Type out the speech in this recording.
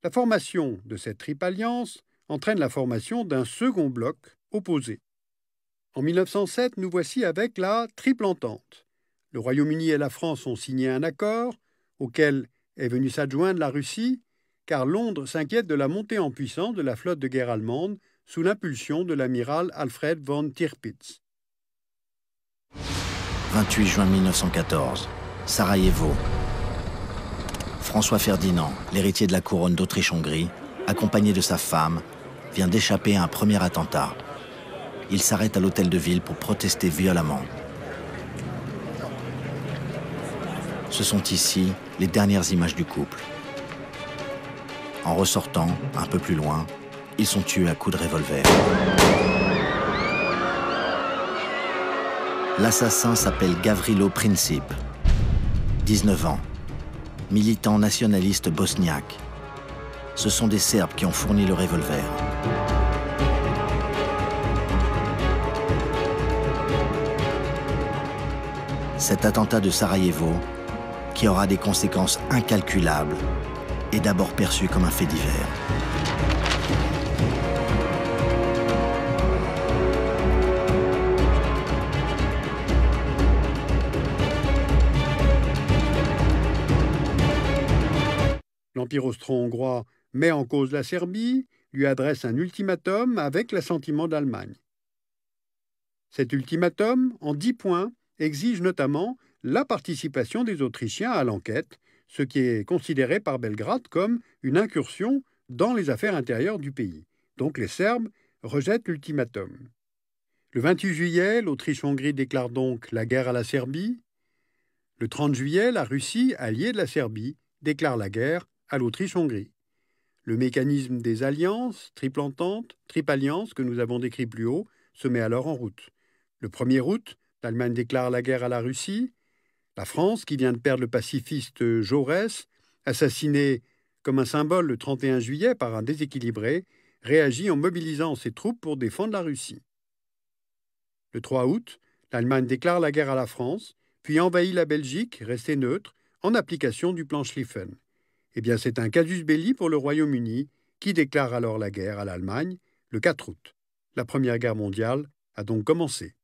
La formation de cette triple alliance entraîne la formation d'un second bloc opposé. En 1907, nous voici avec la Triple Entente. Le Royaume-Uni et la France ont signé un accord auquel est venue s'adjoindre la Russie, car Londres s'inquiète de la montée en puissance de la flotte de guerre allemande sous l'impulsion de l'amiral Alfred von Tirpitz. 28 juin 1914, Sarajevo. François Ferdinand, l'héritier de la couronne d'Autriche-Hongrie, accompagné de sa femme, vient d'échapper à un premier attentat. Il s'arrête à l'hôtel de ville pour protester violemment. Ce sont ici les dernières images du couple. En ressortant, un peu plus loin, ils sont tués à coups de revolver. L'assassin s'appelle Gavrilo Princip, 19 ans, militant nationaliste bosniaque. Ce sont des Serbes qui ont fourni le revolver. Cet attentat de Sarajevo, qui aura des conséquences incalculables, est d'abord perçu comme un fait divers. L'Empire austro-hongrois met en cause la Serbie, lui adresse un ultimatum avec l'assentiment d'Allemagne. Cet ultimatum, en 10 points, exige notamment la participation des Autrichiens à l'enquête, ce qui est considéré par Belgrade comme une incursion dans les affaires intérieures du pays. Donc les Serbes rejettent l'ultimatum. Le 28 juillet, l'Autriche-Hongrie déclare donc la guerre à la Serbie. Le 30 juillet, la Russie, alliée de la Serbie, déclare la guerre à l'Autriche-Hongrie. Le mécanisme des alliances, triple entente, triple alliance que nous avons décrit plus haut, se met alors en route. Le 1er août, l'Allemagne déclare la guerre à la Russie. La France, qui vient de perdre le pacifiste Jaurès, assassiné comme un symbole le 31 juillet par un déséquilibré, réagit en mobilisant ses troupes pour défendre la Russie. Le 3 août, l'Allemagne déclare la guerre à la France, puis envahit la Belgique, restée neutre, en application du plan Schlieffen. Eh bien, c'est un casus belli pour le Royaume-Uni, qui déclare alors la guerre à l'Allemagne le 4 août. La Première Guerre mondiale a donc commencé.